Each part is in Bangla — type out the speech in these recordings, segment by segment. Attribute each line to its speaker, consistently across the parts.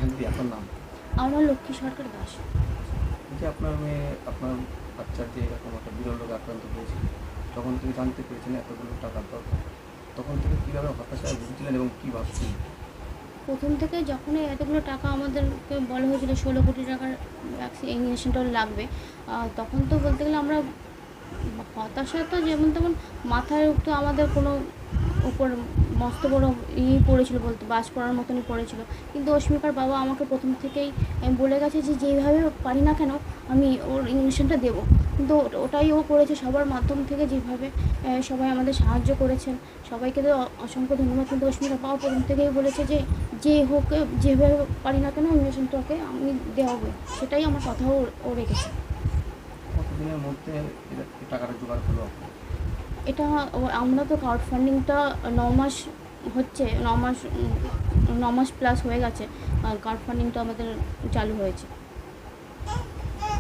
Speaker 1: দিদি আপনার নাম?
Speaker 2: আমার লক্ষ্মী সরকার দাস।
Speaker 1: যে আপনার মেয়ে আপনার বাচ্চার যে এরকম একটা বিরল রোগে আক্রান্ত হয়েছিল, যখন থেকে জানতে পেরেছেন এতগুলো টাকার দরকার, তখন থেকে কীভাবে হতাশায় ভুগছিলেন এবং কী ভাবছিলেন?
Speaker 2: প্রথম থেকে যখনই এতগুলো টাকা আমাদেরকে বলা হয়েছিল 16 কোটি টাকার ইঞ্জেকশনটা লাগবে, তখন তো বলতে গেলে আমরা হতাশা তো যেমন তেমন মাথায় তো আমাদের কোনো উপর মস্ত বড় পড়েছিল, বলতে বাজ পড়ার মতনই পড়েছিল। কিন্তু অস্মিকার বাবা আমাকে প্রথম থেকেই বলে গেছে যে যেভাবে পারি না কেন আমি ওর ইঞ্জেকশনটা দেবো। কিন্তু ওটাই ও করেছে সবার মাধ্যম থেকে, যেভাবে সবাই আমাদের সাহায্য করেছেন সবাইকে তো অসংখ্য ধন্যবাদ। কিন্তু অস্মিকার বাবা প্রথম থেকেই বলেছে যে যে হোক যেভাবে পারি না কেন ইঞ্জেকশনটা ওকে আমি দেওয়াবো, সেটাই আমার কথাও ও রেখেছে।
Speaker 1: কতদিনের মধ্যে টাকাটা জোগাড় হলো?
Speaker 2: এটা আমরা তো ক্রাউড ফান্ডিংটা 9 মাস হচ্ছে, 9 মাস প্লাস হয়ে গেছে ক্রাউড ফান্ডিংটা আমাদের চালু হয়েছে।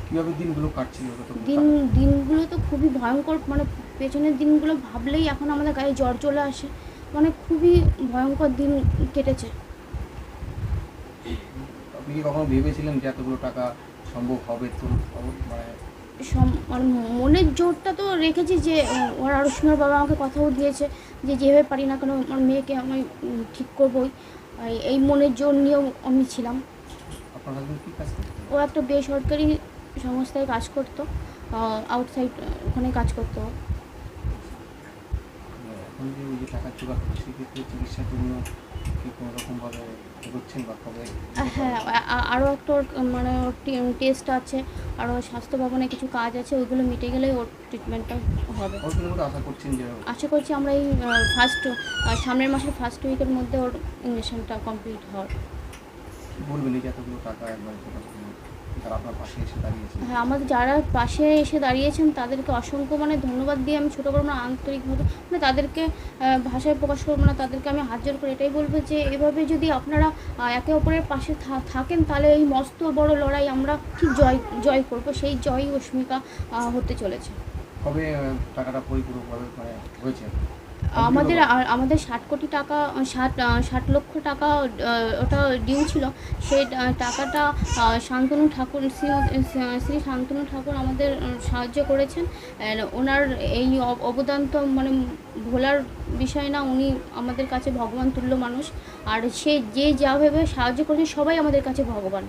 Speaker 1: কীভাবে দিনগুলো কাটছিল?
Speaker 2: দিনগুলো তো খুবই ভয়ঙ্কর, মানে পেছনের দিনগুলো ভাবলেই এখন আমাদের গায়ে জ্বর চলে আসে, মানে খুবই ভয়ঙ্কর দিন কেটেছে।
Speaker 1: আপনি কি কখনো ভেবেছিলেন যে এতগুলো টাকা সম্ভব হবে? তো মানে
Speaker 2: মানে মনের জোরটা তো রেখেছি যে ওর আরুষ্মার বাবা আমাকে কথাও দিয়েছে যে যেভাবে পারি না কেন আমার মেয়েকে আমি ঠিক করবোই। এই মনের জোর নিয়েও আমি ছিলাম।
Speaker 1: আপনার হাজবেন্ড কী কাজ করতেন?
Speaker 2: ও একটা বেসরকারি সংস্থায় কাজ করতো, আউটসাইড ওখানে কাজ করতো।
Speaker 1: এখন যে ওই যে টাকা জোগাড় হচ্ছে সেক্ষেত্রে চিকিৎসার জন্য কি কোনো রকমভাবে এগোচ্ছেন বা কবে?
Speaker 2: হ্যাঁ, আরও একটা ওর মানে ওর টেস্ট আছে, আরও স্বাস্থ্য ভবনে কিছু কাজ আছে, ওইগুলো মিটে গেলেই ওর ট্রিটমেন্টটা হবে।
Speaker 1: কতদিনের মধ্যে আশা করছেন যে?
Speaker 2: আশা করছি আমরা এই সামনের মাসের ফার্স্ট উইকের মধ্যে ওর ইঞ্জেকশনটা কমপ্লিট হওয়ার।
Speaker 1: বলবেন এই যে এতগুলো টাকা একবার যারা আপনার পাশে এসে দাঁড়িয়েছে?
Speaker 2: হ্যাঁ, আমাদের যারা পাশে এসে দাঁড়িয়েছেন তাদেরকে অসংখ্য মানে ধন্যবাদ দিয়ে আমি ছোটো করবো না, আন্তরিকভাবে মানে তাদেরকে ভাষায় প্রকাশ করবো না। তাদেরকে আমি হাত জোর করে এটাই বলবো যে এভাবে যদি আপনারা একে অপরের পাশে থাকেন তাহলে এই মস্ত বড় লড়াই আমরা ঠিক জয় করবো। সেই জয় অস্মিকা হতে চলেছে।
Speaker 1: কবে টাকাটা পরিপূর্ণভাবে মানে হয়েছে?
Speaker 2: আমাদের 60 কোটি টাকা, 60 লক্ষ টাকা ওটা ডিউ ছিল। সেই টাকাটা শান্তনু ঠাকুর, শ্রী শান্তনু ঠাকুর আমাদের সাহায্য করেছেন। ওনার এই অবদান তো মানে ভোলার বিষয় না, উনি আমাদের কাছে ভগবান তুল্য মানুষ। আর সে যে যা ভেবে সাহায্য করেছে সবাই আমাদের কাছে ভগবান।